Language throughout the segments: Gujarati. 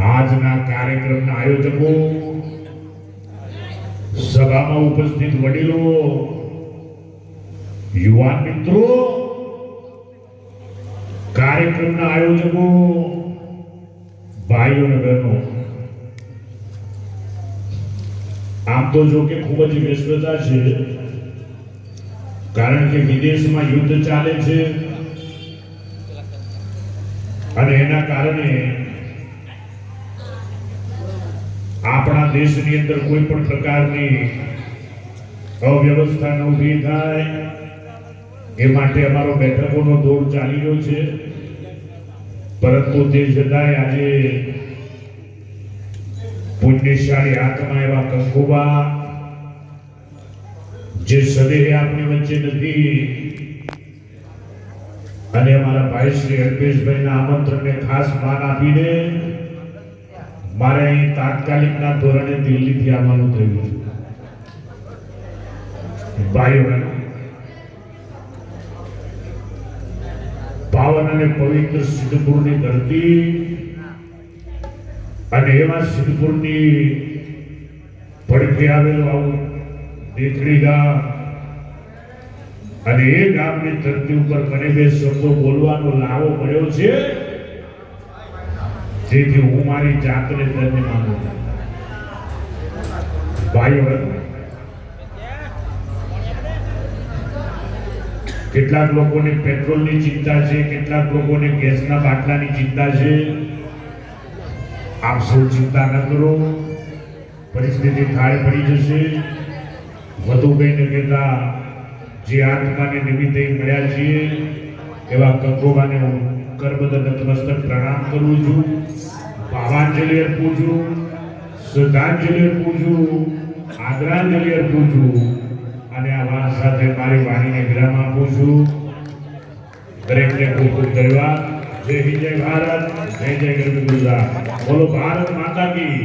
આજના કાર્યક્રમના આયોજકો, સભામાં ઉપસ્થિત વડીલો, યુવાન મિત્રો, કાર્યક્રમના આયોજકો, ભાઈઓ અને બહેનો, આમ તો જો કે ખૂબ જ વ્યસ્તતા છે, કારણ કે વિદેશમાં યુદ્ધ ચાલે છે અને એના કારણે આપણા દેશની અંદર કોઈ પણ પ્રકારની અવ્યવસ્થા ન ઊભી થાય એ માટે અમારો બેઠકોનો દોર ચાલી રહ્યો છે. પરંતુ તે છતાંય આજે પુણ્યશાળી આત્મા એવા કંકુબા જે સદેહ આપણી વચ્ચે નથી અને અમારા ભાઈ શ્રી અલ્પેશભાઈના આમંત્રણને ખાસ માન આપીને મારે અહીં તાત્કાલિકના ધોરણે દિલ્હીથી આવવાનું થયું છે. ભાઈઓ, પાવન અને પવિત્ર સિદ્ધપુરની ધરતી અને એવા સિદ્ધપુરની પડખે આવેલું આવું દેખડી ગામ અને એ ગામની ધરતી ઉપર મને બે શબ્દો બોલવાનો લાવો મળ્યો છે, જેથી હું મારી જાતને ધન્ય માનું છું. ભાઈઓ, કેટલાક લોકોને પેટ્રોલની ચિંતા છે, કેટલાક લોકોને ગેસના બાટલાની ચિંતા છે. આપ સૌ ચિંતા ન કરો, પરિસ્થિતિ થાળે પડી જશે. વધુ કઈ ન કહેતા જે આત્માને નિમિત્તે મળ્યા છીએ એવા કંકોબાને હું કરબદ્ધ નતમસ્તક પ્રણામ કરું છું, ભાવાંજલિ અર્પું છું, શ્રદ્ધાંજલિ અર્પું છું, આદરાંજલિ અર્પું છું અને આ વાત સાથે મારી વાણીને વિરામ આપું છું. દરેકને ખૂબ ખૂબ ધન્યવાદ. જય હિન્દ, જય ભારત, જય જય ગરવી ગુજરાત. બોલો ભારત માતા કી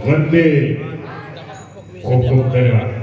વંદે. ખૂબ ખૂબ ધન્યવાદ.